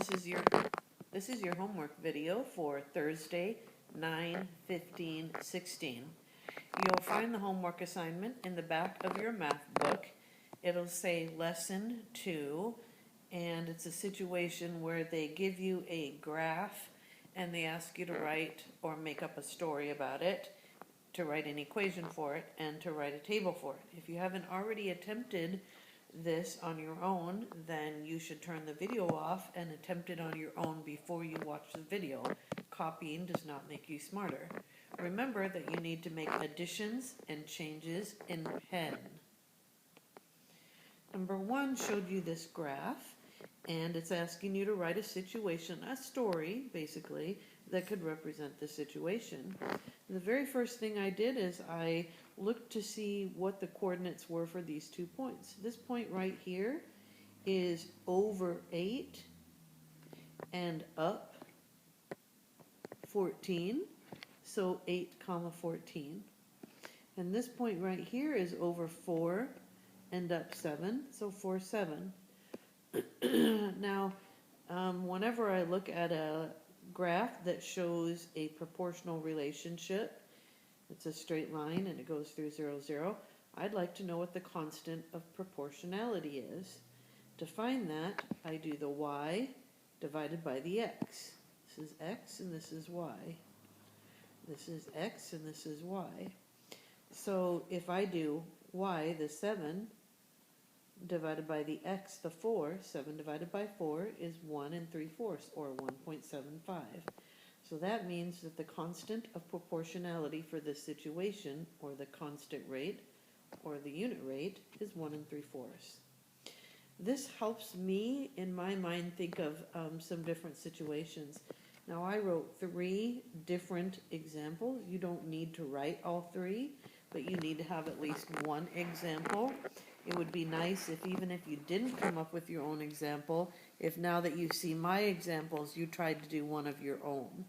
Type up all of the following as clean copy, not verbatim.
this is your homework video for Thursday, 9/15/16. You'll find the homework assignment in the back of your math book. It'll say Lesson 2, and it's a situation where they give you a graph and they ask you to write or make up a story about it, to write an equation for it, and to write a table for it. If you haven't already attempted this on your own, then you should turn the video off and attempt it on your own before you watch the video. Copying does not make you smarter. Remember that you need to make additions and changes in pen. Number 1 showed you this graph, and it's asking you to write a situation, a story, basically, that could represent the situation. The very first thing I did is I looked to see what the coordinates were for these 2 points. This point right here is over 8 and up 14, so 8 comma 14. And this point right here is over 4 and up 7, so 4, 7. Now, whenever I look at a graph that shows a proportional relationship, it's a straight line and it goes through 0, 0, I'd like to know what the constant of proportionality is. To find that, I do the y divided by the x. This is x and this is y. This is x and this is y. So if I do y, the 7, divided by the x, the 4, 7 divided by 4 is 1 3/4, or 1.75. So that means that the constant of proportionality for this situation, or the constant rate, or the unit rate, is 1 3/4. This helps me, in my mind, think of some different situations. Now, I wrote 3 different examples. You don't need to write all 3, but you need to have at least one example. It would be nice if, even if you didn't come up with your own example, if now that you see my examples, you tried to do one of your own.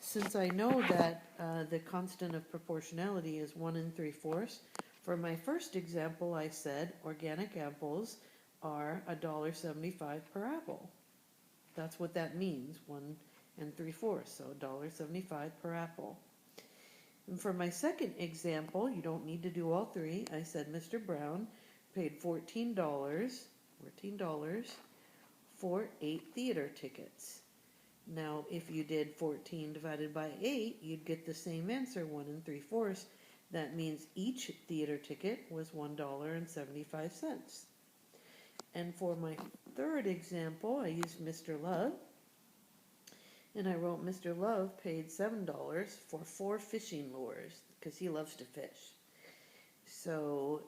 Since I know that the constant of proportionality is 1 3/4, for my first example I said organic apples are $1.75 per apple. That's what that means, 1 3/4, so $1.75 per apple. And for my second example, you don't need to do all 3. I said Mr. Brown paid $14 for 8 theater tickets. Now, if you did 14 divided by 8, you'd get the same answer, 1 3/4. That means each theater ticket was $1.75. And for my third example, I used Mr. Love. And I wrote Mr. Love paid $7 for 4 fishing lures, because he loves to fish. So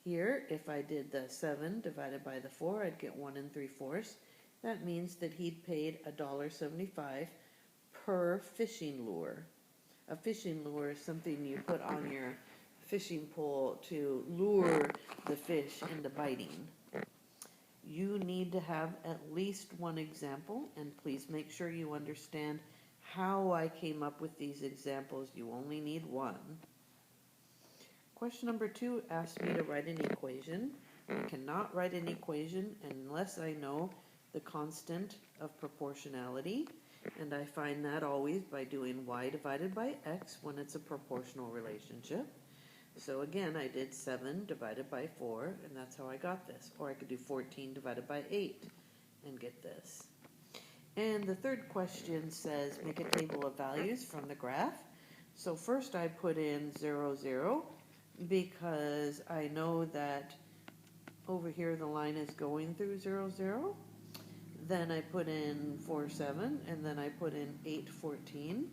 here, if I did the 7 divided by the 4, I'd get 1 3/4. That means that he'd paid $1.75 per fishing lure. A fishing lure is something you put on your fishing pole to lure the fish into biting. You need to have at least one example, and please make sure you understand how I came up with these examples. You only need one. Question number 2 asks me to write an equation. I cannot write an equation unless I know the constant of proportionality, and I find that always by doing y divided by x when it's a proportional relationship. So again, I did 7 divided by 4, and that's how I got this. Or I could do 14 divided by 8 and get this. And the third question says, make a table of values from the graph. So first I put in 0, 0, because I know that over here the line is going through 0, 0. Then I put in 4, 7, and then I put in 8, 14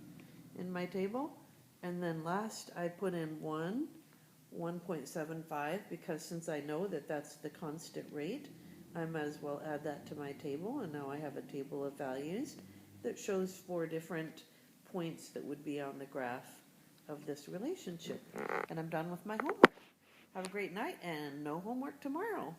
in my table. And then last I put in 1.75, because since I know that that's the constant rate, I might as well add that to my table, and now I have a table of values that shows 4 different points that would be on the graph of this relationship. And I'm done with my homework. Have a great night, and no homework tomorrow.